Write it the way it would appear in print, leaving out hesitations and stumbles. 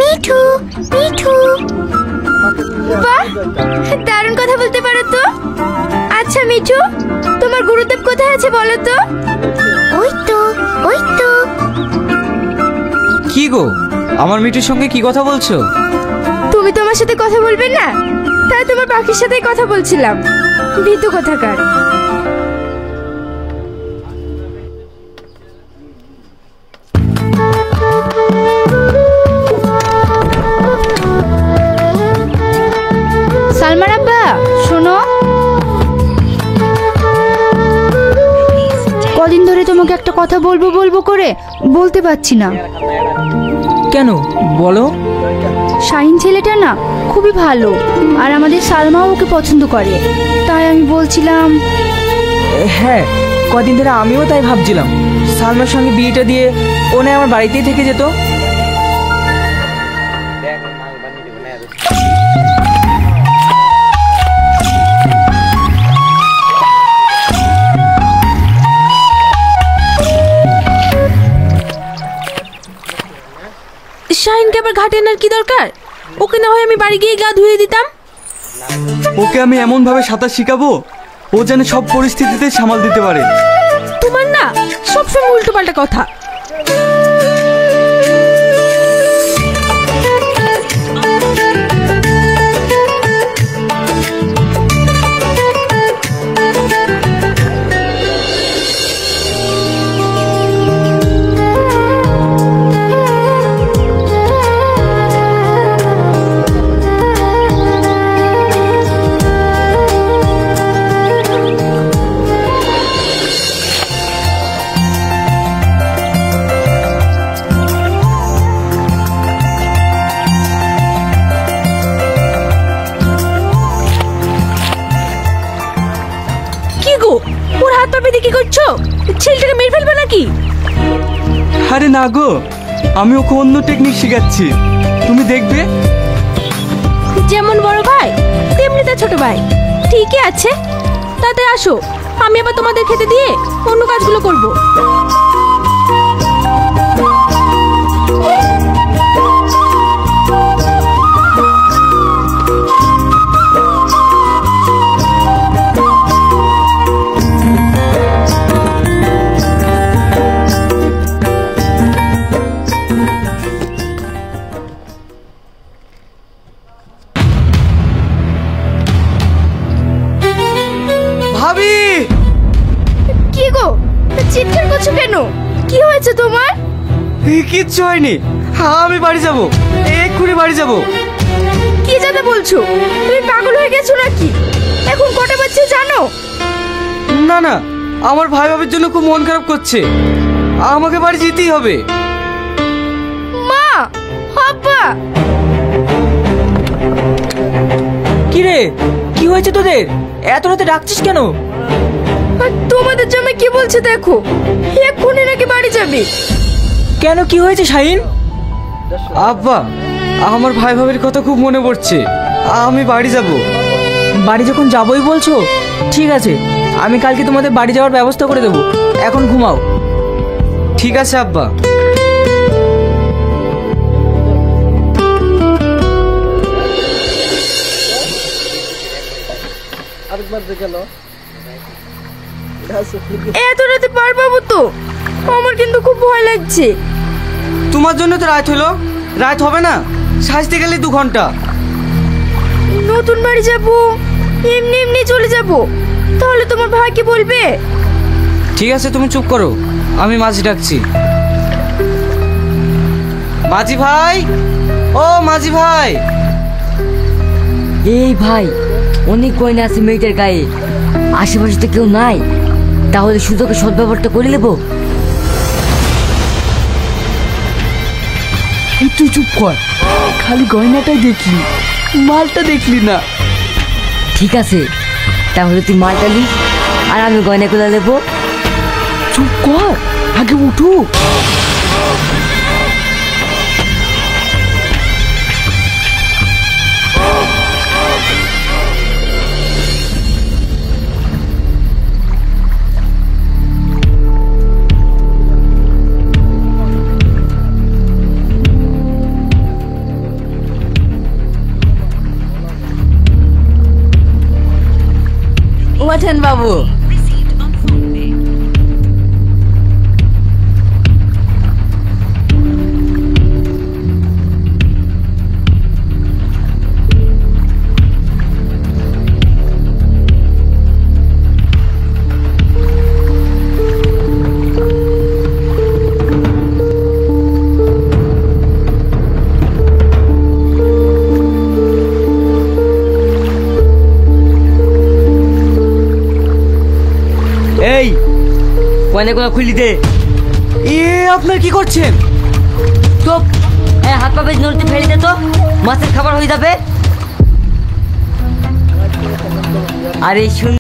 মিঠু মিঠু, বাহ দারুণ কথা বলতে পারো তো। আচ্ছা মিঠু, তোমার গুরুদেব কোথায় আছে বলো তো? ওই তো ওই তো। কি গো, আমার মিঠুর সঙ্গে কি কথা বলছো? তুমি তোমার সাথে কথা বলবে না, তাই তোমার পাখির সাথেই কথা বলছিলাম। ভীতু কোথাকার। সালমান আব্বা শোনো, কদিন ধরে তোমাকে একটা কথা বলবো বলবো করে বলতে পারছি না। কেন বলো। শাহিন ছেলেটা না খুবই ভালো, আর আমাদের সালমাও ওকে পছন্দ করে, তাই আমি বলছিলাম। হ্যাঁ, কদিন ধরে আমিও তাই ভাবছিলাম, সালমার সঙ্গে বিয়েটা দিয়ে ও না আমার বাড়িতেই থেকে যেত। শাহিনকে আবার ঘাটে আনার কি দরকার? ওকে না হয় আমি বাড়ি গিয়ে গা ধুয়ে দিতাম। ওকে আমি এমন ভাবে সাঁতার শিখাবো ও যেন সব পরিস্থিতিতে সামাল দিতে পারে। তোমার না সবসময় উল্টো পাল্টা কথা। ওর হাত পা বেঁধে কি করছো? ছেলেটাকে মেরে ফেলবে নাকি? আরে না গো, আমি ওকে অন্য টেকনিক শেখাচ্ছি, তুমি দেখবে। যেমন বড় ভাই তেমনি তার ছোট ভাই। ঠিকই আছে, তাতে আসো, আমি আবার তোমাদের খেতে দিয়ে অন্য কাজগুলো করব। চিৎকার করছো কেন? কি হয়েছে তোমার? কিচ্ছু হয়নি, আমি বাড়ি যাব, এক্ষুনি বাড়ি যাব। কি যাতে বলছো? তুমি পাগল হয়ে গেছো নাকি? এখন কটা বাজছে জানো? না না, আমার ভাই ভাবির জন্য খুব মন খারাপ করছে, আমাকে বাড়ি যেতেই হবে। মা, আব্বা। কি রে, কি হয়েছে তোদের? এত রাতে ডাকছিস কেন? তোমাদের জামাই কি বলছে দেখো, এক্ষুনি নাকি বাড়ি যাবে। কেন, কি হয়েছে শাহিন? আব্বা, আমার ভাই ভাবির কথা খুব মনে পড়ছে, আমি বাড়ি যাব। বাড়ি যখন যাবই বলছো, ঠিক আছে, আমি কালকে তোমাদের বাড়ি যাওয়ার ব্যবস্থা করে দেবো, এখন ঘুমাও। ঠিক আছে আব্বা। এত রাতে পার পাবো তো? আমার কিন্তু খুব ভয় লাগছে। তোমার জন্য তো রাত হলো, রাত হবে না, সাজতে গেলে 2 ঘন্টা। নতুন বাড়ি যাব, এমনি এমনি চলে যাব, তাহলে তোমার ভাই কি বলবে? ঠিক আছে, তুমি চুপ করো, আমি মাঝি ডাকছি। মাঝি ভাই, ও মাঝি ভাই। এই ভাই, অনেক গয়না আছে মেয়েটার গায়ে, আশেপাশে তো কেউ নাই, তাহলে সুযোগে সদ্ব্যবহারটা করে নেবো। তুই চুপ কর, খালি গয়নাটাই দেখলি, মালটা দেখলি না। ঠিক আছে, তাহলে তুই মালটা নিস আর আমি গয়নাগুলো নেবো। চুপ কর, আগে উঠু। ওঠেন বাবু। এই কনে কোনো খুলি দে। আপনার কি করছেন? চুপ, হাত পা বেশ নড়তে ফেলে দে তো, মাছের খাবার হয়ে যাবে। আরে শুন